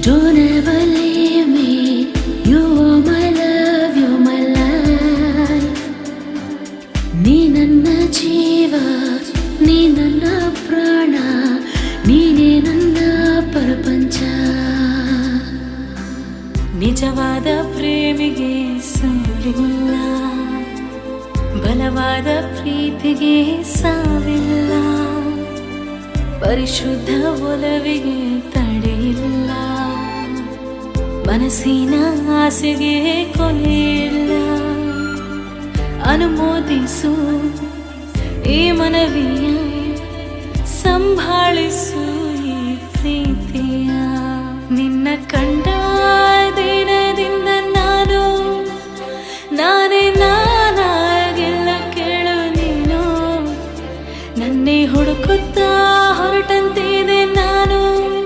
Don't ever leave me. You are my love, you're my life. ನೀ ನನ್ನ ಜೀವ, ನೀ ನನ್ನ ಪ್ರಾಣ, ನೀನೇ ನನ್ನ ಪ್ರಪಂಚ. ನಿಜವಾದ ಪ್ರೇಮಿಗೆ ಸೋಲಿಲ್ಲ, ಬಲವಾದ ಪ್ರೀತಿಗೆ ಸಾವಿಲ್ಲ, ಪರಿಶುದ್ಧ ಒಲವಿಗೆ ತಡೆಯಿಲ್ಲ, ಮನಸ್ಸಿನ ಆಸೆಗೆ ಕೊನೆಯಿಲ್ಲ. ಅನುಮೋದಿಸು ಈ ಮನವಿಯ, ಸಂಭಾಳಿಸು